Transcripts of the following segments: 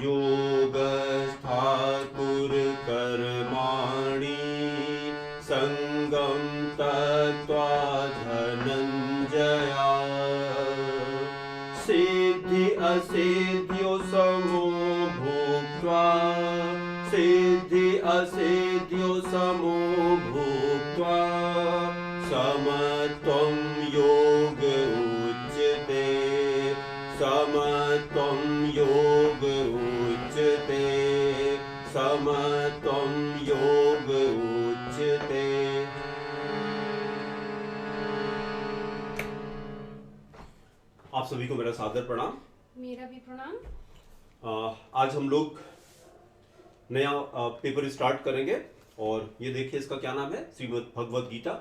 योगस्थाकुर कर्माणि संगम त्यक्त्वा धनंजया सिद्धि असिद्ध्यो समो भूत्वा सिद्धि असिद्ध्यो समो भूत्वा समत्वं योग उच्यते समत्वं योग उच्यते समत्वं योग उच्यते। आप सभी को मेरा सादर प्रणाम। मेरा भी प्रणाम। आज हम लोग नया पेपर स्टार्ट करेंगे और ये देखिए इसका क्या नाम है, श्रीमद् भगवद गीता।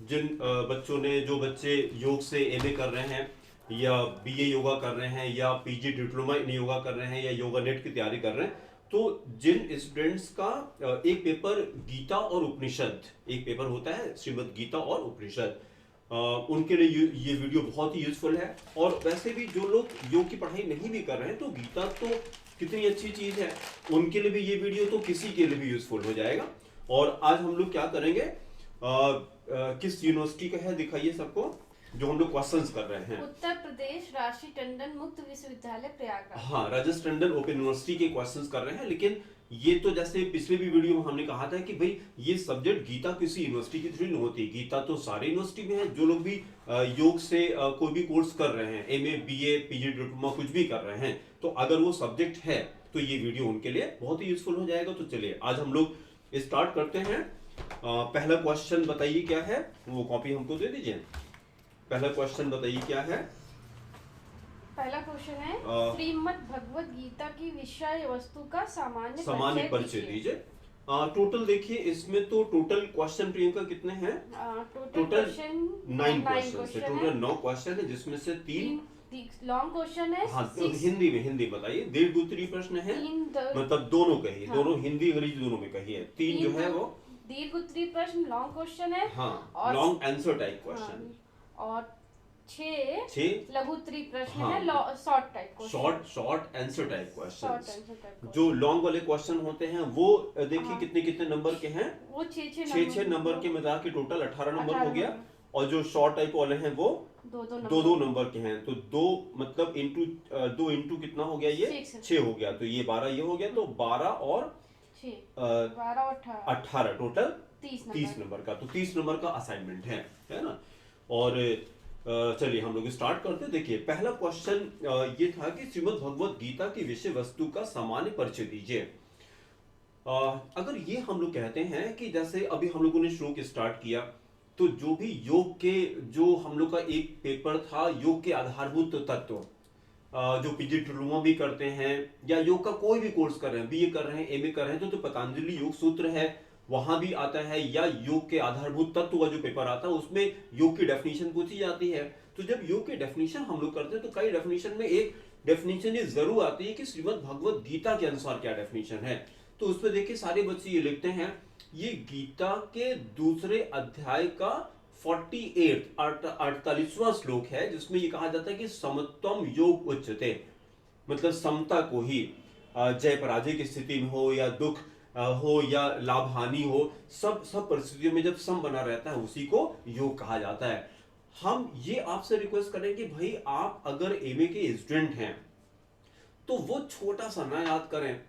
जिन बच्चों ने, जो बच्चे योग से एमए कर रहे हैं या बीए योगा कर रहे हैं या पीजी डिप्लोमा इन योगा कर रहे हैं या योगा नेट की तैयारी कर रहे हैं, तो जिन स्टूडेंट्स का एक पेपर गीता और उपनिषद, एक पेपर होता है श्रीमद् गीता और उपनिषद, उनके लिए ये वीडियो बहुत ही यूजफुल है। और वैसे भी जो लोग योग की पढ़ाई नहीं भी कर रहे हैं तो गीता तो कितनी अच्छी चीज है, उनके लिए भी ये वीडियो तो किसी के लिए भी यूजफुल हो जाएगा। और आज हम लोग क्या करेंगे, किस यूनिवर्सिटी का है दिखाइए सबको, जो हम लोग क्वेश्चंस कर रहे हैं। उत्तर प्रदेश राष्ट्रीय टंडन मुक्त विश्वविद्यालय प्रयागराज। हाँ, राजेश टंडन ओपन यूनिवर्सिटी के क्वेश्चंस कर रहे हैं। लेकिन ये तो जैसे पिछले भी वीडियो में हमने कहा था कि भाई ये सब्जेक्ट गीता किसी यूनिवर्सिटी की थ्रू नहीं होती, गीता तो सारे यूनिवर्सिटी में है। जो लोग भी योग से कोई भी कोर्स कर रहे हैं, एमए बीए पीजी डिप्लोमा कुछ भी कर रहे हैं, तो अगर वो सब्जेक्ट है तो ये वीडियो उनके लिए बहुत ही यूजफुल हो जाएगा। तो चलिए आज हम लोग स्टार्ट करते हैं। पहला क्वेश्चन बताइए क्या है, वो कॉपी हमको दे दीजिए। पहला क्वेश्चन बताइए क्या है। पहला क्वेश्चन है श्रीमद् भगवद गीता की विषय वस्तु का सामान्य परिचय दीजिए। टोटल देखिए इसमें तो टोटल क्वेश्चन प्रियंका कितने हैं? टोटल 9 क्वेश्चन है। टोटल 9 क्वेश्चन है जिसमें से 3 लॉन्ग क्वेश्चन है। हाँ, तो हिंदी बताइए। दीर्घ उत्तरीय प्रश्न है, मतलब दोनों कहिए। हाँ। दोनों हिंदी अंग्रेजी दोनों में कहिए। 3 जो है वो दीर्घ उत्तरीय प्रश्न लॉन्ग क्वेश्चन है। हाँ, लॉन्ग आंसर टाइप क्वेश्चन। और 6 लघु उत्तरीय प्रश्न है, short type question, short answer type question. जो लॉन्ग वाले क्वेश्चन होते हैं वो देखिए कितने नंबर के हैं, वो 6 नंबर के मिला के टोटल 18 नंबर हो गया। और जो शॉर्ट टाइप वाले हैं वो 2 नंबर के हैं। तो 2 मतलब दो इंटू कितना हो गया, ये 6 हो गया। तो ये 12 ये हो गया, तो 12 और 18 टोटल 30 नंबर का। तो 30 नंबर का असाइनमेंट है ना। और चलिए हम लोग स्टार्ट करते हैं। देखिए पहला क्वेश्चन ये था कि श्रीमद् भगवद गीता की विषय वस्तु का सामान्य परिचय दीजिए। अगर ये हम लोग कहते हैं कि जैसे अभी हम लोगों ने श्लोक स्टार्ट किया, तो जो भी योग के, जो हम लोग का एक पेपर था योग के आधारभूत तत्व, जो पीजी डिप्लोमा भी करते हैं या योग का कोई भी कोर्स कर रहे हैं, बीए कर रहे हैं, एमए कर रहे हैं, तो पतंजलि योग सूत्र है वहां भी आता है, या योग के आधारभूत तत्व का जो पेपर आता है उसमें योग की डेफिनेशन पूछी जाती है। तो जब योग की डेफिनेशन हम लोग करते हैं तो कई डेफिनेशन में एक डेफिनेशन ये जरूर आती है कि श्रीमद् भगवद गीता के अनुसार क्या डेफिनेशन है। तो उसमें देखिए सारे बच्चे ये लिखते हैं, ये गीता के दूसरे अध्याय का 48वां श्लोक है, जिसमें ये कहा जाता है कि समत्वम योग उच्यते, मतलब समता को ही, जय पराजय की स्थिति में हो या दुख हो या लाभ हानि हो, सब परिस्थितियों में जब सम बना रहता है उसी को योग कहा जाता है। हम ये आपसे रिक्वेस्ट करें कि भाई आप अगर एमए के स्टूडेंट हैं तो वो छोटा सा ना याद करें,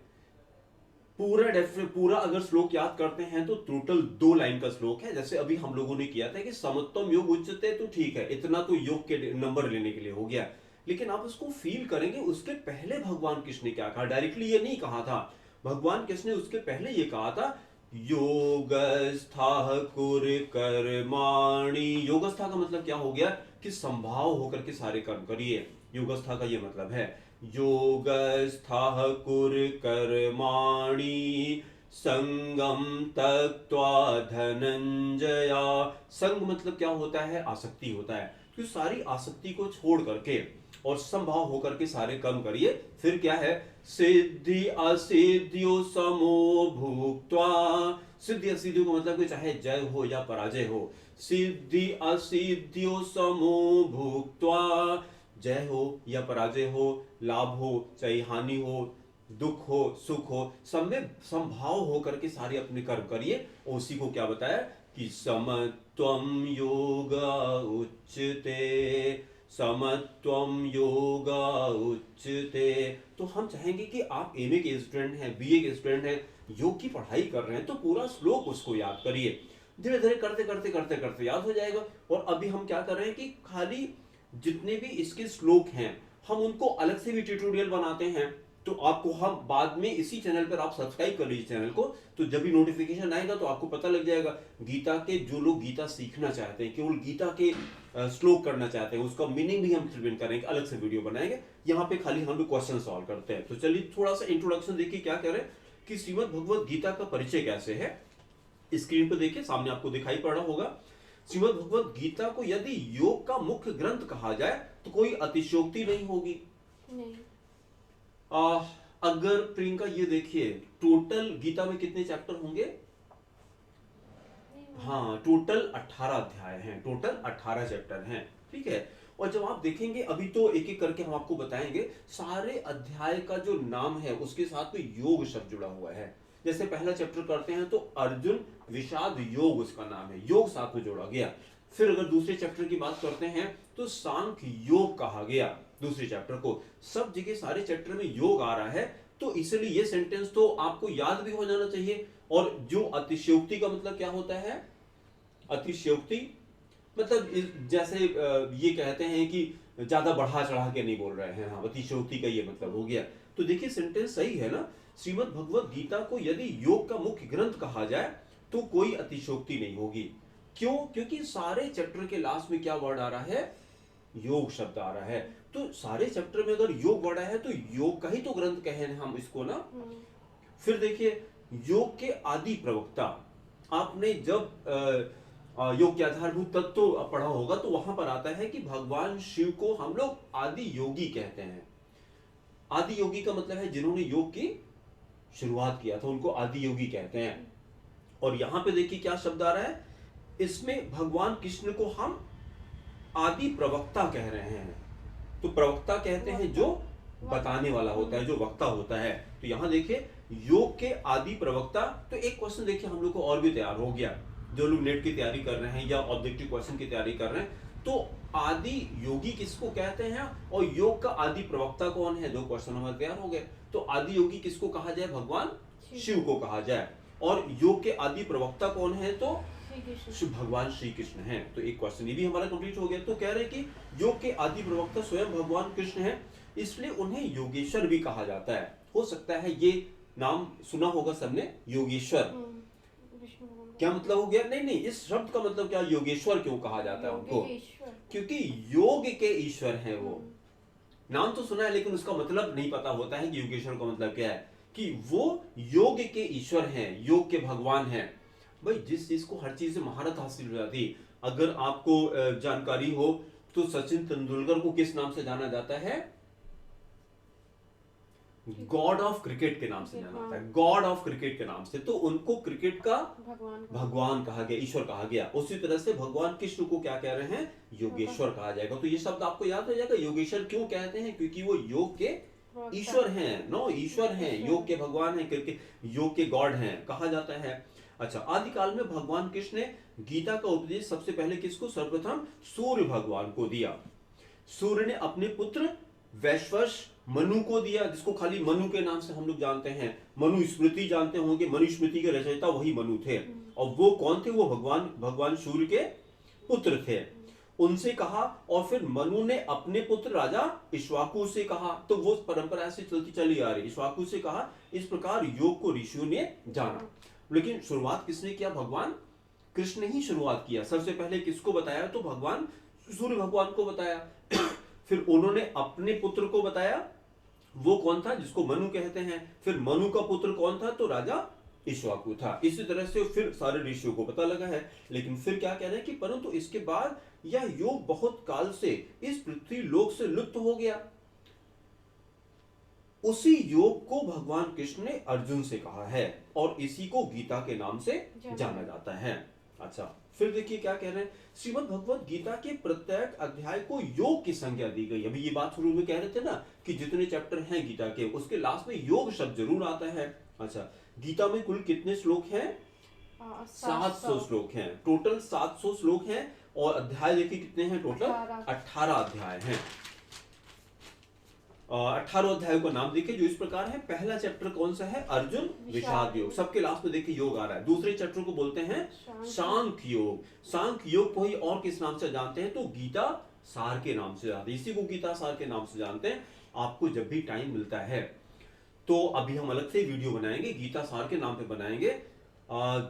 पूरा अगर श्लोक याद करते हैं तो टोटल 2 लाइन का श्लोक है। जैसे अभी हम लोगों ने किया था कि समत्वम योग उच्यते, तो ठीक है, इतना तो योग के नंबर लेने के लिए हो गया। लेकिन आप उसको फील करेंगे उसके पहले भगवान कृष्ण ने क्या कहा। डायरेक्टली ये नहीं कहा था, भगवान कृष्ण ने उसके पहले ये कहा था, योगस्थाः कुरु कर्माणि। योगस्था का मतलब क्या हो गया कि संभाव होकर के सारे कर्म करिए। योगस्था का ये मतलब है, योगस्थाः कुरु कर्माणि संगम त्यक्त्वा धनंजया। संग मतलब क्या होता है, आसक्ति होता है। तो सारी आसक्ति को छोड़ करके और संभाव होकर के सारे कर्म करिए। फिर क्या है, सिद्धि असिद्धियो समो भुक्त्वा। सिद्धि असिद्धियों का मतलब कि चाहे जय हो या पराजय हो, सिद्धि असिद्धियो समो भुक्त्वा जय हो या पराजय हो, लाभ हो चाहे हानि हो, दुख हो सुख हो, सब में समभाव होकर के सारे अपने कर्म करिए। और उसी को क्या बताया कि समत्वम योगा उच्यते, समत्वम योगा उच्यते। तो हम चाहेंगे कि आप एमए के स्टूडेंट हैं, बीए के स्टूडेंट हैं, योग की पढ़ाई कर रहे हैं तो पूरा श्लोक उसको याद करिए। धीरे धीरे करते करते करते करते याद हो जाएगा। और अभी हम क्या कर रहे हैं कि खाली जितने भी इसके श्लोक हैं हम उनको अलग से भी ट्यूटोरियल बनाते हैं, तो आपको हम बाद में इसी चैनल पर आप सब्सक्राइब कर लीजिए चैनल को, तो जब भी नोटिफिकेशन आएगा तो आपको पता लग जाएगा। गीता के जो लोग गीता सीखना चाहते हैं, केवल गीता के श्लोक करना चाहते हैं, उसका मीनिंग भी हम एक्सप्लेन करेंगे, अलग से वीडियो बनाएंगे। यहाँ पे खाली हम लोग क्वेश्चन सॉल्व करते हैं। तो चलिए थोड़ा सा इंट्रोडक्शन देखिए क्या कह रहे हैं कि श्रीमद् भगवत गीता का परिचय कैसे है। स्क्रीन पर देखिए, सामने आपको दिखाई पड़ रहा होगा। श्रीमद् भगवत गीता को यदि योग का मुख्य ग्रंथ कहा जाए तो कोई अतिशयोक्ति नहीं होगी। नहीं। अगर प्रियंका ये देखिए, टोटल गीता में कितने चैप्टर होंगे? हाँ, टोटल 18 अध्याय हैं, टोटल 18 चैप्टर हैं, ठीक है। और जब आप देखेंगे, अभी तो एक एक करके हम आपको बताएंगे, सारे अध्याय का जो नाम है उसके साथ में योग शब्द जुड़ा हुआ है। जैसे पहला चैप्टर करते हैं तो अर्जुन विषाद योग उसका नाम है, योग साथ में जोड़ा गया। फिर अगर दूसरे चैप्टर की बात करते हैं तो सांख्य योग कहा गया दूसरे चैप्टर को। सब जगह सारे चैप्टर में योग आ रहा है, तो इसलिए ये सेंटेंस तो आपको याद भी हो जाना चाहिए। और जो अतिशयोक्ति का मतलब क्या होता है? अतिशयोक्ति मतलब जैसे ये कहते हैं कि ज्यादा बढ़ा चढ़ा के नहीं बोल रहे हैं, हाँ, अतिशयोक्ति का ये मतलब हो गया। तो देखिए सेंटेंस सही है ना। श्रीमद् भगवत गीता को यदि योग का मुख्य ग्रंथ कहा जाए तो कोई अतिशयोक्ति नहीं होगी। क्यों? क्योंकि सारे चैप्टर के लास्ट में क्या वर्ड आ रहा है? योग शब्द आ रहा है। तो सारे चैप्टर में अगर योग वर्ड है तो योग का ही तो ग्रंथ कहे हम इसको ना। फिर देखिए, योग के आदि प्रवक्ता, आपने जब योग के आधारभूत तत्व तो पढ़ा होगा तो वहां पर आता है कि भगवान शिव को हम लोग आदि योगी कहते हैं। आदि योगी का मतलब है जिन्होंने योग की शुरुआत किया था, उनको आदि योगी कहते हैं। और यहां पे देखिए क्या शब्द आ रहा है, इसमें भगवान कृष्ण को हम आदि प्रवक्ता कह रहे हैं। तो प्रवक्ता कहते हैं जो बताने वाला होता है, जो वक्ता होता है। तो यहां देखिए योग के आदि प्रवक्ता। तो एक क्वेश्चन देखिए हम लोग को और भी तैयार हो गया, जो लोग नेट की तैयारी कर रहे हैं या ऑब्जेक्टिव क्वेश्चन की तैयारी कर रहे हैं, तो आदि योगी किसको कहते हैं और योग का आदि प्रवक्ता कौन है? दो क्वेश्चन हमारे तैयार हो गए। तो आदि योगी किसको कहा जाए? भगवान शिव को कहा जाए। और योग के आदि प्रवक्ता कौन है? तो भगवान श्री कृष्ण हैं। तो एक क्वेश्चन ये भी हमारा कंप्लीट हो गया। तो कह रहे हैं कि योग के आदि प्रवक्ता स्वयं भगवान कृष्ण हैं, इसलिए उन्हें योगेश्वर भी कहा जाता है। हो सकता है ये नाम सुना होगा सबने, योगेश्वर। क्या मतलब हो गया? नहीं नहीं, इस शब्द का मतलब क्या? योगेश्वर क्यों कहा जाता है उनको? क्योंकि योग के ईश्वर हैं वो। नाम तो सुना है लेकिन उसका मतलब नहीं पता होता है कि योगेश्वर का मतलब क्या है, कि वो योग के ईश्वर हैं, योग के भगवान हैं। भाई जिस चीज को हर चीज से महारत हासिल हो जाती, अगर आपको जानकारी हो तो सचिन तेंदुलकर को किस नाम से जाना जाता है? गॉड ऑफ क्रिकेट के नाम से जाना जाता है, गॉड ऑफ क्रिकेट के नाम से। तो उनको क्रिकेट का भगवान कहा गया, ईश्वर कहा गया। उसी तरह से भगवान कृष्ण को क्या कह रहे हैं? योगेश्वर कहा जाएगा। तो ये शब्द आपको याद हो जाएगा। योगेश्वर क्यों कहते हैं? क्योंकि वो योग के ईश्वर हैं। नो, ईश्वर हैं, योग के भगवान हैं, क्योंकि योग के गॉड हैं कहा जाता है। अच्छा, आदिकाल में भगवान कृष्ण ने गीता का उपदेश सबसे पहले किसको? सर्वप्रथम सूर्य भगवान को दिया। सूर्य ने अपने पुत्र वैश्वश मनु को दिया, जिसको खाली मनु के नाम से हम लोग जानते हैं। मनु स्मृति जानते होंगे, मनु स्मृति के रचयिता वही मनु थे। और वो कौन थे? वो भगवान सूर्य के पुत्र थे। उनसे कहा, और फिर मनु ने अपने पुत्र राजा इक्ष्वाकु से कहा। तो वो परंपरा से चलती चली आ रही। इक्ष्वाकु से कहा। इस प्रकार योग को ऋषियों ने जाना। लेकिन शुरुआत किसने किया? भगवान कृष्ण ने ही शुरुआत किया। सबसे पहले किसको बताया? तो भगवान सूर्य भगवान को बताया। फिर उन्होंने अपने पुत्र को बताया, वो कौन था? जिसको मनु कहते हैं। फिर मनु का पुत्र कौन था? तो राजा इक्ष्वाकु था। इसी तरह से फिर सारे ऋषियों को पता लगा है। लेकिन फिर क्या कह रहे हैं कि परंतु इसके बाद यह योग बहुत काल से इस पृथ्वी लोक से लुप्त हो गया। उसी योग को भगवान कृष्ण ने अर्जुन से कहा है और इसी को गीता के नाम से जाना जाता है। अच्छा, फिर देखिए क्या कह रहे हैं, श्रीमद् भगवत गीता के प्रत्येक अध्याय को योग की संज्ञा दी गई। अभी ये बात शुरू में कह रहे थे ना कि जितने चैप्टर हैं गीता के उसके लास्ट में योग शब्द जरूर आता है। अच्छा, गीता में कुल कितने श्लोक हैं? 700 श्लोक हैं, टोटल 700 श्लोक हैं। और अध्याय देखिए कितने हैं टोटल? 18 अध्याय हैं। 18 अध्यायों का नाम देखिए जो इस प्रकार है। पहला चैप्टर कौन सा है? अर्जुन विषाद योग। सबके लास्ट में देखिए योग आ रहा है। दूसरे चैप्टर को बोलते हैं सांख्य योग। सांख्य योग को ही और किस नाम से जानते हैं? तो गीता सार के नाम से जानते हैं। इसी को गीता सार के नाम से जानते हैं। आपको जब भी टाइम मिलता है तो अभी हम अलग से वीडियो बनाएंगे, गीता सार के नाम पे बनाएंगे।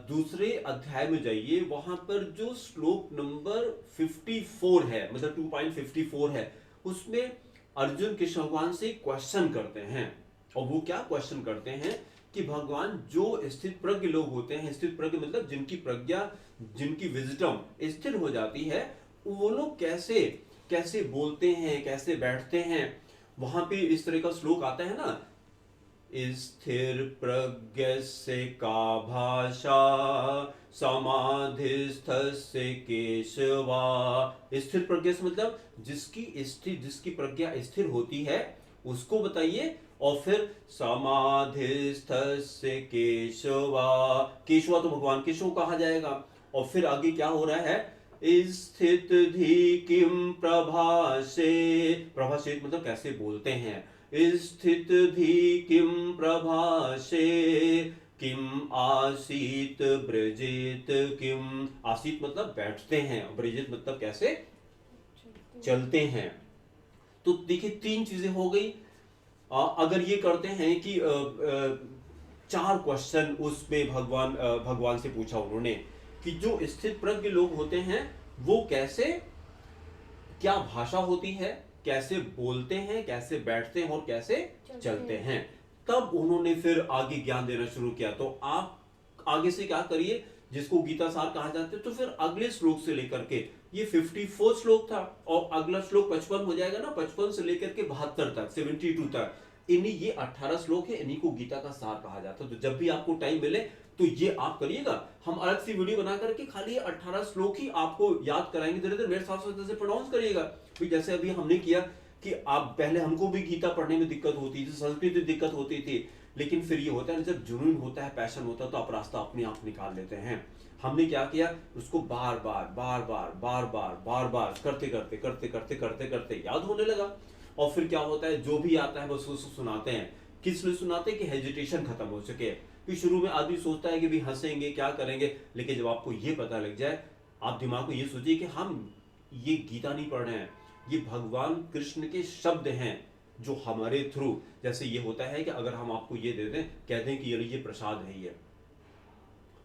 दूसरे अध्याय में जाइए, वहां पर जो श्लोक नंबर 54 है, मतलब 2.54 है, उसमें अर्जुन कृष्ण भगवान से क्वेश्चन करते हैं। और वो क्या क्वेश्चन करते हैं कि भगवान जो स्थित प्रज्ञ लोग होते हैं, स्थित प्रज्ञ मतलब जिनकी प्रज्ञा, जिनकी विजडम स्थिर हो जाती है, वो लोग कैसे कैसे बोलते हैं, कैसे बैठते हैं। वहां पे इस तरह का श्लोक आता है ना, स्थिर प्रज्ञस्य का भाषा समाधिस्थस्य केशवा। स्थिर प्रज्ञ से मतलब जिसकी प्रज्ञा स्थिर होती है उसको बताइए। और फिर समाधिस्थस्य केशवा, केशवा तो भगवान केशव कहा जाएगा। और फिर आगे क्या हो रहा है? स्थित धी किम प्रभासे, प्रभासे मतलब कैसे बोलते हैं। स्थित धी किम प्रभासे किम आसीत ब्रजेत किम, आसीत मतलब बैठते हैं, ब्रजेत मतलब कैसे चलते हैं। तो देखिए 3 चीजें हो गई। अगर ये करते हैं कि 4 क्वेश्चन उसमें भगवान से पूछा उन्होंने कि जो स्थित प्रज्ञ लोग होते हैं वो कैसे, क्या भाषा होती है, कैसे बोलते हैं, कैसे बैठते हैं और कैसे चलते हैं। तब उन्होंने फिर आगे ज्ञान देना शुरू किया। तो आप आगे से क्या करिए, जिसको गीता सार कहा जाता है, तो फिर अगले श्लोक से लेकर के, ये 54 श्लोक था और अगला श्लोक 55 हो जाएगा ना, 55 से लेकर के 72 तक, 72 तक, इन्हीं ये 18 श्लोक है, इन्हीं को गीता का सार कहा जाता है। तो जब भी आपको टाइम मिले तो ये आप करिएगा। हम अलग सी वीडियो बना करके खाली 18 श्लोक ही आपको याद कराएंगे। धीरे धीरे मेरे साथ से प्रोनाउंस करिएगा। फिर जैसे अभी हमने किया कि आप पहले, हमको भी गीता पढ़ने में दिक्कत होती थी, संस्कृत में दिक्कत होती थी, लेकिन फिर ये होता है जब जुनून होता है, पैशन होता है, तो आप रास्ता अपने आप निकाल लेते हैं। हमने क्या किया, उसको बार बार करते करते याद होने लगा। और फिर क्या होता है, जो भी आता है बस उसको सुनाते हैं। किस लिए सुनाते हैं? कि हेजिटेशन खत्म हो सके। कि शुरू में आदमी सोचता है कि भी हंसेंगे, क्या करेंगे, लेकिन जब आपको ये पता लग जाए, आप दिमाग को ये सोचिए कि हम ये गीता नहीं पढ़ रहे हैं, ये भगवान कृष्ण के शब्द हैं जो हमारे थ्रू, जैसे ये होता है कि अगर हम आपको ये दे दें, कह दें कि ये प्रसाद है ये,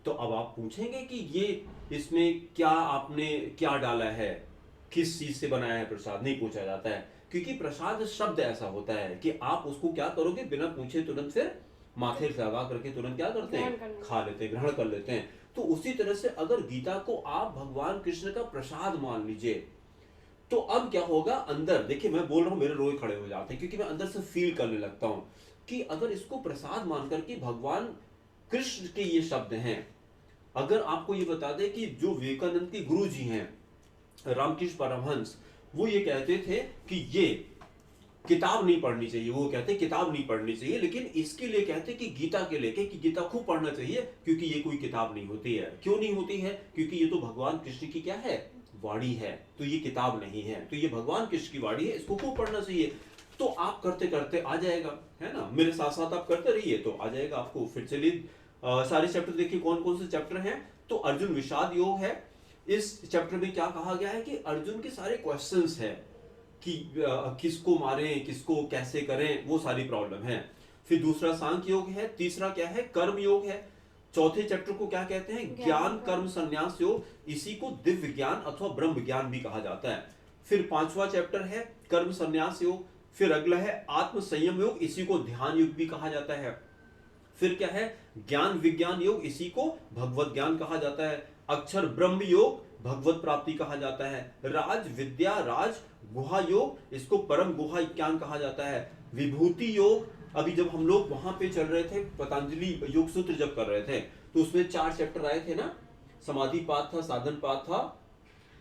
तो अब आप पूछेंगे कि ये इसमें क्या आपने क्या डाला है, किस चीज से बनाया है प्रसाद? नहीं पूछा जाता है, क्योंकि प्रसाद शब्द ऐसा होता है कि आप उसको क्या करोगे, बिना पूछे तुरंत फिर माथे लगा करके तुरंत क्या करते हैं, खा लेते हैं, ग्रहण कर लेते हैं। तो उसी तरह से अगर गीता को आप भगवान कृष्ण का प्रसाद मान लीजिए, तो अब क्या होगा, अंदर देखिए, मैं बोल रहा हूं, मेरे रोए खड़े हो जाते हैं, क्योंकि मैं अंदर से फील करने लगता हूं कि अगर इसको प्रसाद मान करके भगवान कृष्ण के ये शब्द हैं। अगर आपको ये बता दें कि जो विवेकानंद के गुरु जी हैं, रामकृष्ण परमहंस, वो ये कहते थे कि ये किताब नहीं पढ़नी चाहिए। वो कहते किताब नहीं पढ़नी चाहिए, लेकिन इसके लिए कहते कि गीता के लेके कि गीता खूब पढ़ना चाहिए, क्योंकि ये कोई किताब नहीं होती है। क्यों नहीं होती है? क्योंकि ये तो भगवान कृष्ण की क्या है, वाणी है, तो ये किताब नहीं है, तो ये भगवान कृष्ण की वाणी है, इसको खूब पढ़ना चाहिए। तो आप करते करते आ जाएगा, है ना, मेरे साथ साथ आप करते रहिए तो आ जाएगा आपको। फिर चलिए सारे चैप्टर देखिए कौन कौन से चैप्टर हैं। तो अर्जुन विषाद योग है। इस चैप्टर में क्या कहा गया है कि अर्जुन के सारे क्वेश्चंस हैं कि किसको मारें, किसको कैसे करें, वो सारी प्रॉब्लम है। फिर दूसरा सांख्य योग है। तीसरा क्या है, कर्म योग है। चौथे चैप्टर को क्या कहते हैं, ज्ञान कर्म संन्यास योग, इसी को दिव्य ज्ञान अथवा ब्रह्म ज्ञान भी कहा जाता है। फिर 5वां चैप्टर है कर्म संन्यास योग। फिर अगला है आत्म संयम योग, इसी को ध्यान योग भी कहा जाता है। फिर क्या है, ज्ञान विज्ञान योग, इसी को भगवत ज्ञान कहा जाता है। अक्षर ब्रह्म योग, भगवत प्राप्ति कहा जाता है। राज विद्या राज गुहा योग, इसको परम गुहा ज्ञान कहा जाता है। विभूति योग, अभी जब हम लोग वहां पे चल रहे थे, पतंजलि योग सूत्र जब कर रहे थे, तो उसमें 4 चैप्टर आए थे ना, समाधिपात था, साधनपात था,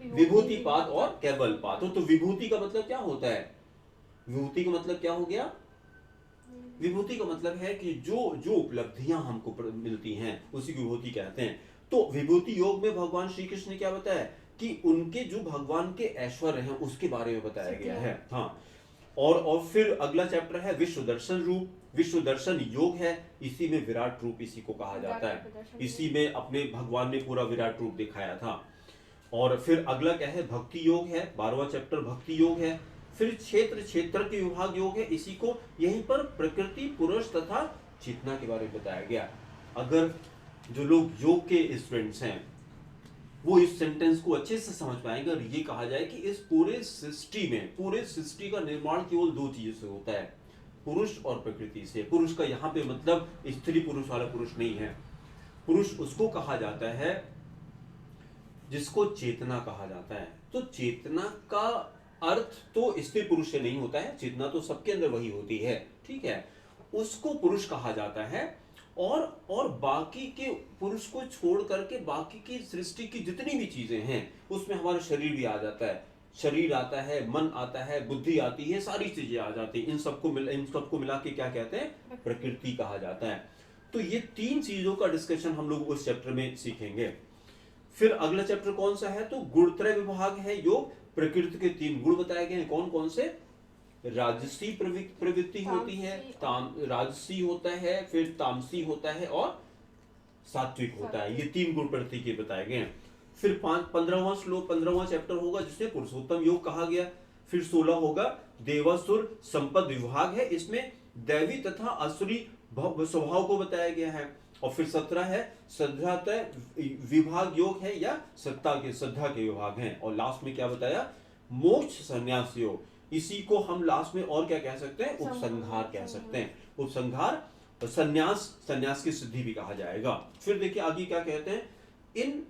विभूतिपात और कैवल्यपात। तो विभूति का मतलब क्या होता है? विभूति का मतलब क्या हो गया? विभूति का मतलब है कि जो जो उपलब्धियां हमको मिलती हैं उसी की विभूति कहते हैं। तो विभूति योग में भगवान श्री कृष्ण ने क्या बताया कि उनके जो भगवान के ऐश्वर्य हैं उसके बारे में बताया गया है। हाँ, और फिर अगला चैप्टर है विश्व दर्शन रूप। विश्व दर्शन योग है, इसी में विराट रूप इसी को कहा जाता है। इसी में अपने भगवान ने पूरा विराट रूप दिखाया था। और फिर अगला क्या है? भक्ति योग है, 12वां चैप्टर भक्ति योग है। फिर क्षेत्र के विभाग योग है, इसी को यहीं पर प्रकृति, पुरुष तथा चेतना के बारे में बताया गया। अगर जो लोग योग के स्टूडेंट्स हैं वो इस सेंटेंस को अच्छे से समझ पाएंगे और ये कहा जाए कि इस पूरे सृष्टि का निर्माण केवल दो चीजों से होता है, पुरुष और प्रकृति से। पुरुष का यहाँ पे मतलब स्त्री पुरुष वाला पुरुष नहीं है। पुरुष उसको कहा जाता है जिसको चेतना कहा जाता है। तो चेतना का अर्थ तो स्त्री पुरुष से नहीं होता है, चेतना तो सबके अंदर वही होती है, ठीक है, उसको पुरुष कहा जाता है। और बाकी के पुरुष को छोड़ करके बाकी की सृष्टि की जितनी भी चीजें हैं उसमें हमारा शरीर भी आ जाता है, शरीर आता है, मन आता है, बुद्धि आती है, सारी चीजें आ जाती है। इन सबको मिला के क्या कहते हैं? प्रकृति कहा जाता है। तो ये तीन चीजों का डिस्कशन हम लोग उस चैप्टर में सीखेंगे। फिर अगला चैप्टर कौन सा है? तो गुणत्रय विभाग है। योग प्रकृति के तीन गुण बताए गए हैं। कौन कौन से? राजसी प्रवृत्ति होती है, राजसी होता है, फिर तामसी होता है और सात्विक होता है। ये तीन गुण प्रकृति के बताए गए हैं। फिर 15वां चैप्टर होगा जिसे पुरुषोत्तम योग कहा गया। फिर 16 होगा देवासुर संपद विभाग है, इसमें दैवी तथा असुरी स्वभाव को बताया गया है। और फिर 17 है श्रद्धातय विभाग योग है या श्रद्धा के विभाग हैं। और लास्ट में क्या बताया? मोक्ष संन्यास योग। इसी को हम लास्ट में और क्या कह सकते हैं? उपसंहार कह सकते हैं। उपसंहार संन्यास की सिद्धि भी कहा जाएगा। फिर देखिए आगे क्या कहते हैं, इन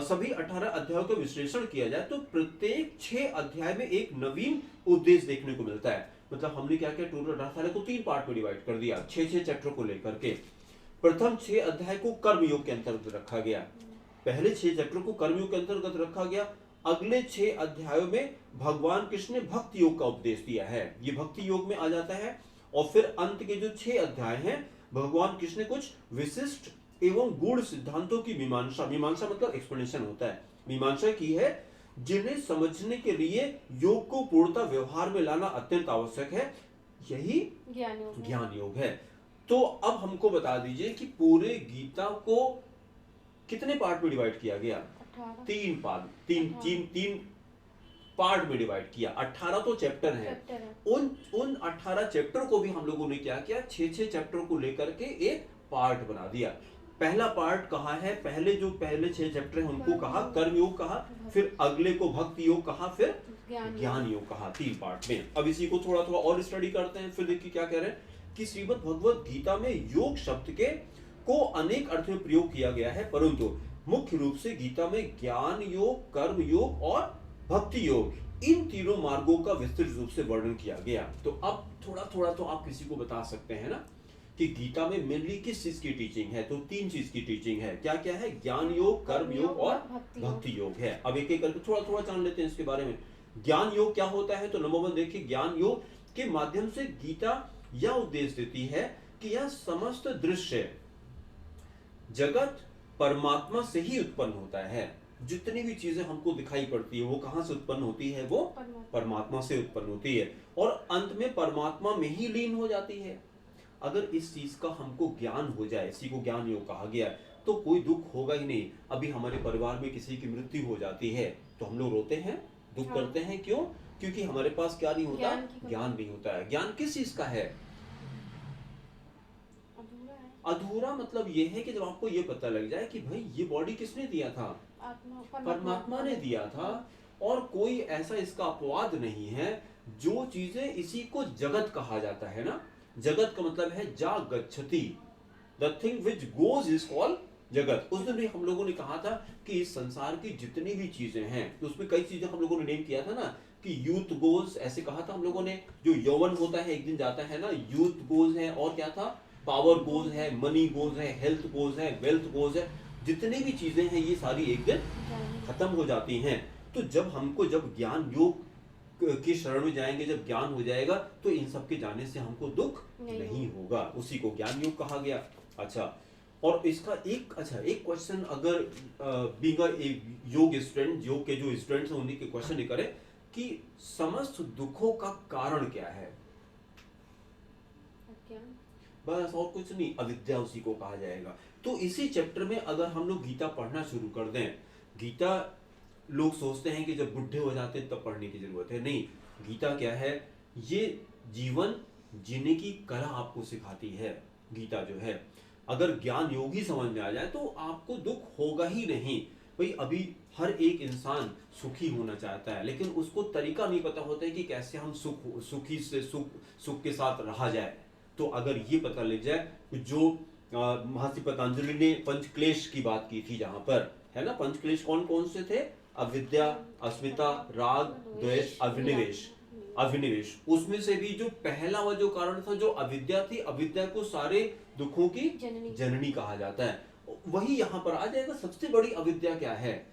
सभी 18 अध्यायों का विश्लेषण किया जाए तो प्रत्येक 6 अध्याय में एक नवीन उपदेश देखने को मिलता है। मतलब हमने क्या किया, टोटल 18 को 3 पार्ट में डिवाइड कर दिया 6 चैप्टर को लेकर के। प्रथम 6 अध्याय को कर्म योग के अंतर्गत रखा गया, पहले 6 चैप्टर को कर्म योग के अंतर्गत रखा गया। अगले 6 अध्यायों में भगवान कृष्ण ने भक्ति योग का उपदेश दिया है, ये भक्ति योग में आ जाता है। और फिर अंत के जो 6 अध्याय हैं भगवान कृष्ण ने कुछ विशिष्ट एवं गूढ़ सिद्धांतों की मीमांसा मतलब एक्सप्लेनेशन होता है, मीमांसा की है, जिन्हें समझने के लिए योग को पूर्णतः व्यवहार में लाना अत्यंत आवश्यक है। यही ज्ञान योग है। तो अब हमको बता दीजिए कि पूरे गीता को कितने पार्ट में डिवाइड किया गया? 3 पार्ट में डिवाइड किया। 18 तो चैप्टर है। उन 18 चैप्टर को भी हम लोगों ने क्या किया, 6 चैप्टर को लेकर के एक पार्ट बना दिया। पहला पार्ट कहाँ है? पहले 6 चैप्टर हैं उनको कहा कर्म योग कहा, फिर अगले को भक्ति योग कहा, फिर ज्ञान योग कहा, 3 पार्ट में। अब इसी को थोड़ा और स्टडी करते हैं। फिर देखिए क्या कह रहे हैं कि श्रीमद् भगवत गीता में योग शब्द को अनेक अर्थ में प्रयोग किया गया है, परंतु मुख्य रूप से गीता में ज्ञान योग, कर्म योग और भक्ति योग, इन तीनों मार्गों का विस्तृत रूप से वर्णन किया गया। तो अब थोड़ा तो आप किसी को बता सकते हैं ना कि गीता में मेनली किस चीज की टीचिंग है? तो 3 चीज की टीचिंग है। क्या क्या है? ज्ञान योग, कर्म योग और भक्ति योग है। अब एक एक करके थोड़ा जान लेते हैं इसके बारे में। ज्ञान योग क्या होता है? तो नंबर 1 देखिए, ज्ञान योग के माध्यम से गीता यह उपदेश देती है कि यह समस्त दृश्य जगत परमात्मा से ही उत्पन्न होता है। जितनी भी चीजें हमको दिखाई पड़ती है वो कहां से उत्पन्न होती है? वो परमात्मा से उत्पन्न होती है और अंत में परमात्मा में ही लीन हो जाती है। अगर इस चीज का हमको ज्ञान हो जाए, इसी को ज्ञान योग कहा गया, तो कोई दुख होगा ही नहीं। अभी हमारे परिवार में किसी की मृत्यु हो जाती है तो हम लोग रोते हैं, दुख करते हैं। क्यों? क्योंकि हमारे पास क्या नहीं होता? ज्ञान नहीं होता है। ज्ञान किस चीज का है? अधूरा मतलब ये है कि जब आपको ये पता लग जाए कि भाई ये बॉडी किसने दिया था? परमात्मा ने दिया था, और कोई ऐसा इसका अपवाद नहीं है। जो चीजें, इसी को जगत कहा जाता है ना, जगत का मतलब है जा गच्छति, the thing which goes is called जगत। उस दिन भी हम लोगों ने कहा था कि इस संसार की जितनी भी चीजें हैं, तो उसमें कई चीजें हम लोगों ने नेम किया था ना कि यूथ गोज, ऐसे कहा था हम लोगों ने। जो यौवन होता है एक दिन जाता है ना, यूथ गोज है, और क्या था? पावर गोज है, मनी गोज है, हेल्थ गोज है, वेल्थ गोज है। जितनी भी चीजें हैं ये सारी एक दिन खत्म हो जाती हैं। तो जब ज्ञान योग की शरण में जाएंगे, जब ज्ञान हो जाएगा, तो इन सब के जाने से हमको दुख नहीं होगा। उसी को ज्ञान योग कहा गया। अच्छा, और इसका एक क्वेश्चन अगर बीइंग अ योग स्टूडेंट, योग के जो स्टूडेंट्स हैं उन्हीं के क्वेश्चन ही करें कि समस्त दुखों का कारण क्या है? बस और कुछ नहीं, अविद्या उसी को कहा जाएगा। तो इसी चैप्टर में अगर हम लोग गीता पढ़ना शुरू कर दें, गीता लोग सोचते हैं कि जब बुढ़े हो जाते हैं तब पढ़ने की जरूरत है, नहीं। गीता क्या है? ये जीवन जीने की कला आपको सिखाती है। गीता जो है, अगर ज्ञान योग ही समझ में आ जाए तो आपको दुख होगा ही नहीं। भाई अभी हर एक इंसान सुखी होना चाहता है, लेकिन उसको तरीका नहीं पता होता है कि कैसे हम सुखी से सुख के साथ रहा जाए। तो अगर ये पता लग जाए, जो महर्षि पतंजलि ने पंचक्लेश की बात की थी, जहां पर है ना, पंचक्लेश कौन कौन से थे? अविद्या, अस्मिता, राग, द्वेष, अभिनिवेश। उसमें से भी जो पहला वो जो कारण था, जो अविद्या थी, अविद्या को सारे दुखों की जननी कहा जाता है। वही यहां पर आ जाएगा। सबसे बड़ी अविद्या क्या है?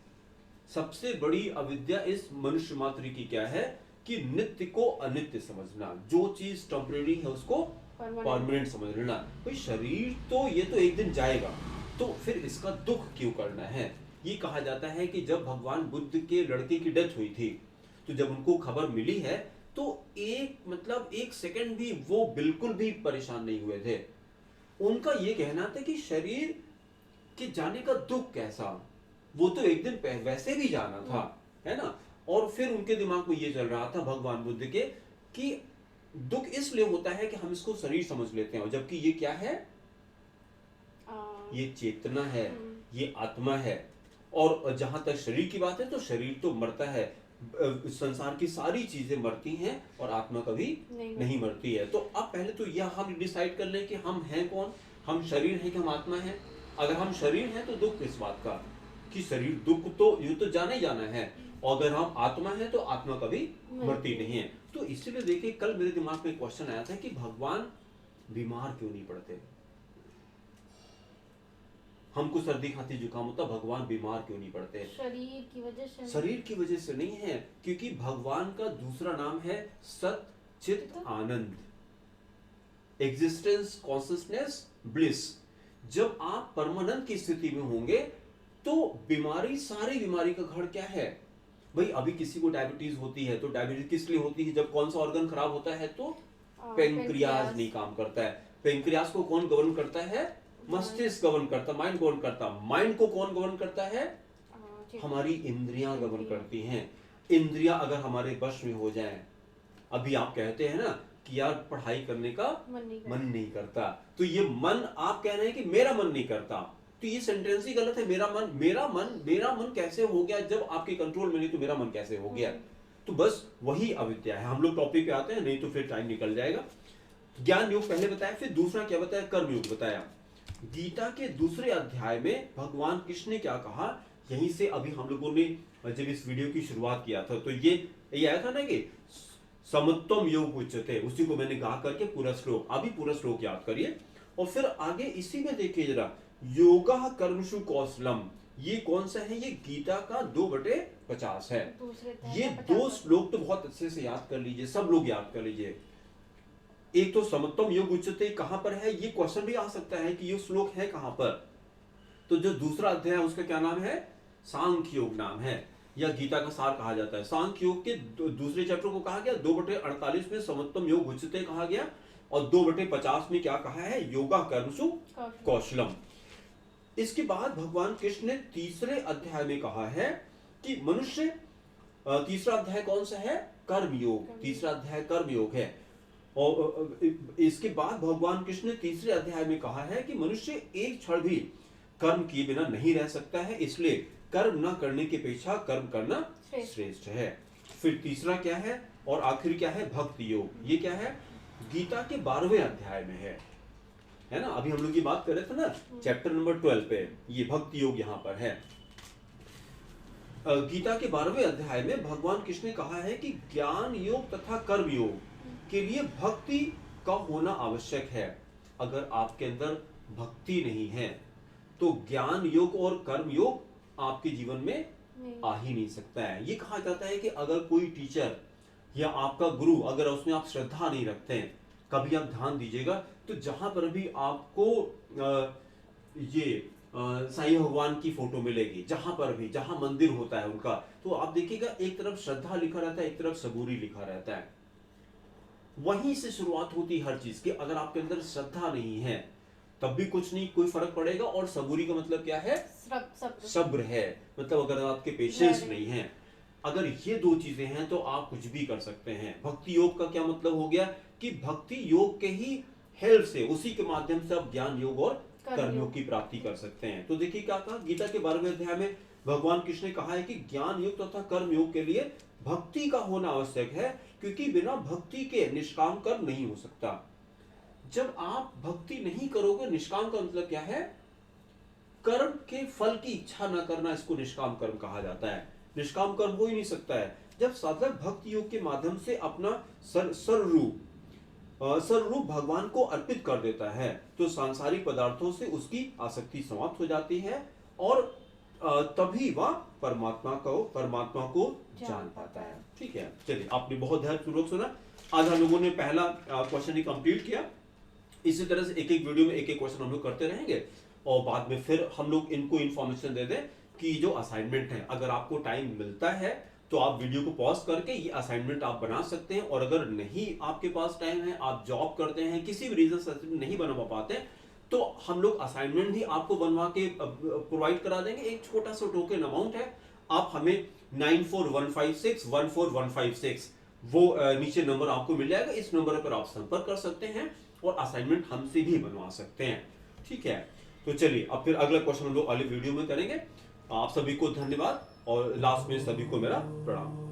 सबसे बड़ी अविद्या इस मनुष्य मात्र की क्या है कि नित्य को अनित्य समझना, जो चीज टेम्परेरी है उसको परमानेंट समझ लेना। भाई शरीर तो ये तो एक दिन जाएगा, तो फिर इसका दुख क्यों करना है? ये कहा जाता है कि जब भगवान बुद्ध के लड़के की डेथ हुई थी, तो जब उनको खबर मिली है, तो एक सेकंड भी वो बिल्कुल भी परेशान नहीं हुए थे। उनका ये कहना था कि शरीर के जाने का दुख कैसा, वो तो एक दिन वैसे भी जाना था, है ना। और फिर उनके दिमाग में ये चल रहा था भगवान बुद्ध के कि दुख इसलिए होता है कि हम इसको शरीर समझ लेते हैं, जबकि ये क्या है? ये चेतना है, ये आत्मा है। और जहां तक शरीर की बात है, तो शरीर तो मरता है, संसार की सारी चीजें मरती हैं और आत्मा कभी नहीं मरती है। तो अब पहले तो यह हम डिसाइड कर लें कि हम हैं कौन। हम शरीर हैं कि हम आत्मा हैं? अगर हम शरीर हैं तो दुख किस बात का कि शरीर दुख तो यूं तो जाना ही जाना है, और अगर हम आत्मा हैं तो आत्मा कभी मरती नहीं है। तो इसीलिए देखिए, कल मेरे दिमाग में क्वेश्चन आया था कि भगवान बीमार क्यों नहीं पड़ते? हमको सर्दी खांसी जुकाम होता, भगवान बीमार क्यों नहीं पड़ते? शरीर की वजह से। शरीर की वजह से नहीं है, क्योंकि भगवान का दूसरा नाम है सत चित आनंद, एग्जिस्टेंस, कॉन्सियसनेस, ब्लिस। जब आप परमानंद की स्थिति में होंगे तो बीमारी, सारी बीमारी का घर क्या है? भाई अभी किसी को डायबिटीज होती है, तो डायबिटीज किस लिए होती है? जब कौन सा ऑर्गन खराब होता है? तो पेंक्रियाज नहीं काम करता है। पेंक्रियाज को कौन गवर्न करता है? मस्तिष्क गवर्न करता, माइंड गवर्न करता। माइंड को कौन गवर्न करता है? हमारी इंद्रियां गवर्न करती हैं। इंद्रियां अगर हमारे वश में हो जाएं, अभी आप कहते हैं ना कि यार पढ़ाई करने का मन नहीं करता, तो ये मन आप कह रहे हैं कि मेरा मन नहीं करता, तो ये सेंटेंस ही गलत है। मेरा मन कैसे हो गया? जब आपके कंट्रोल में नहीं तो मेरा मन कैसे हो गया? तो बस वही अविद्या है। हम लोग टॉपिक पे आते हैं, नहीं तो फिर टाइम निकल जाएगा। ज्ञान योग पहले बताया, फिर दूसरा क्या बताया? कर्म योग बताया। गीता के दूसरे अध्याय में भगवान कृष्ण ने क्या कहा, यहीं से अभी हम लोगों ने जब इस वीडियो की शुरुआत किया था, तो ये आया था ना कि समत्वम योग उच्यते, उसी को मैंने गा करके पूरा श्लोक, अभी पूरा श्लोक याद करिए। और फिर आगे इसी में देखिए जरा, योगा कर्मसु कौशलम, ये कौन सा है? ये गीता का 2/50 है। ये 2 श्लोक तो बहुत अच्छे से याद कर लीजिए, सब लोग याद कर लीजिए। एक तो समत्वम योग उच्यते कहां पर है? ये क्वेश्चन भी आ सकता है कि ये श्लोक है कहां पर। तो जो दूसरा अध्याय है उसका क्या नाम है? सांख्य योग नाम है, या गीता का सार कहा जाता है। सांख्य योग के दूसरे चैप्टर को कहा गया 2/48 में समत्वम योग उच्यते कहा गया, और 2/50 में क्या कहा है? योगा कर्मसु कौशलम। इसके बाद भगवान कृष्ण ने तीसरे अध्याय में कहा है कि मनुष्य, तीसरा अध्याय कौन सा है? कर्म योग। तीसरा अध्याय कर्म योग है। और इसके बाद भगवान कृष्ण ने तीसरे अध्याय में कहा है कि मनुष्य एक क्षण भी कर्म किए बिना नहीं रह सकता है, इसलिए कर्म न करने की अपेक्षा कर्म करना श्रेष्ठ है। फिर तीसरा क्या है और आखिर क्या है? भक्ति योग। ये क्या है? गीता के 12वें अध्याय में है ना। अभी हम लोग की बात कर रहे थे ना चैप्टर नंबर 12 पे, ये भक्ति योग यहाँ पर है। गीता के 12वें अध्याय में भगवान कृष्ण ने कहा है कि ज्ञान योग तथा कर्म योग के लिए भक्ति का होना आवश्यक है। अगर आपके अंदर भक्ति नहीं है तो ज्ञान योग और कर्म योग आपके जीवन में नहीं। आ ही नहीं सकता है। ये कहा जाता है कि अगर कोई टीचर या आपका गुरु, अगर उसमें आप श्रद्धा नहीं रखते हैं, कभी आप ध्यान दीजिएगा, तो जहां पर भी आपको ये साईं भगवान की फोटो मिलेगी, जहां पर भी, जहां मंदिर होता है उनका, तो आप देखिएगा एक तरफ श्रद्धा लिखा रहता है, एक तरफ सबूरी लिखा रहता है। वहीं से शुरुआत होती है हर चीज की। अगर आपके अंदर श्रद्धा नहीं है तब भी कुछ नहीं, कोई फर्क पड़ेगा। और सबूरी का मतलब क्या है? सब्र है, मतलब अगर आपके पेशेंस नहीं है, अगर ये दो चीजें हैं तो आप कुछ भी कर सकते हैं। भक्ति योग का क्या मतलब हो गया कि भक्ति योग के ही हेल्प से, उसी के माध्यम से आप ज्ञान योग और कर्मयोग की प्राप्ति कर सकते हैं। तो देखिए क्या कहा गीता के 12वें अध्याय में भगवान कृष्ण ने कहा है कि ज्ञान योग तथा कर्म योग के लिए भक्ति का होना आवश्यक है, क्योंकि बिना भक्ति के निष्काम कर्म नहीं हो सकता। जब आप भक्ति नहीं करोगे, निष्काम का मतलब क्या है? कर्म के फल की इच्छा न करना, इसको निष्काम कर्म कहा जाता है। निष्काम कर्म हो ही नहीं सकता है। जब साधक भक्ति योग के माध्यम से अपना सर्वरूप भगवान को अर्पित कर देता है, तो सांसारिक पदार्थों से उसकी आसक्ति समाप्त हो जाती है और तभी वह परमात्मा को जान पाता है। ठीक है, चलिए, आपने बहुत ध्यानपूर्वक सुना। आज हम लोगों ने पहला क्वेश्चन ही कंप्लीट किया। इसी तरह से एक एक वीडियो में एक एक क्वेश्चन हम लोग करते रहेंगे और बाद में फिर हम लोग इनको इन्फॉर्मेशन दे दें कि जो असाइनमेंट है, अगर आपको टाइम मिलता है तो आप वीडियो को पॉज करके ये असाइनमेंट आप बना सकते हैं। और अगर नहीं आपके पास टाइम है, आप जॉब करते हैं, किसी भी रीजन से नहीं बना पाते, तो हम लोग असाइनमेंट भी आपको बनवा के प्रोवाइड करा देंगे। एक छोटा सा टोकन अमाउंट है, आप हमें 9415614156 वो नीचे नंबर आपको मिल जाएगा, इस नंबर पर आप संपर्क कर सकते हैं और असाइनमेंट हमसे भी बनवा सकते हैं। ठीक है, तो चलिए अब फिर अगला क्वेश्चन हम लोग अगले वीडियो में करेंगे। आप सभी को धन्यवाद और लास्ट में सभी को मेरा प्रणाम।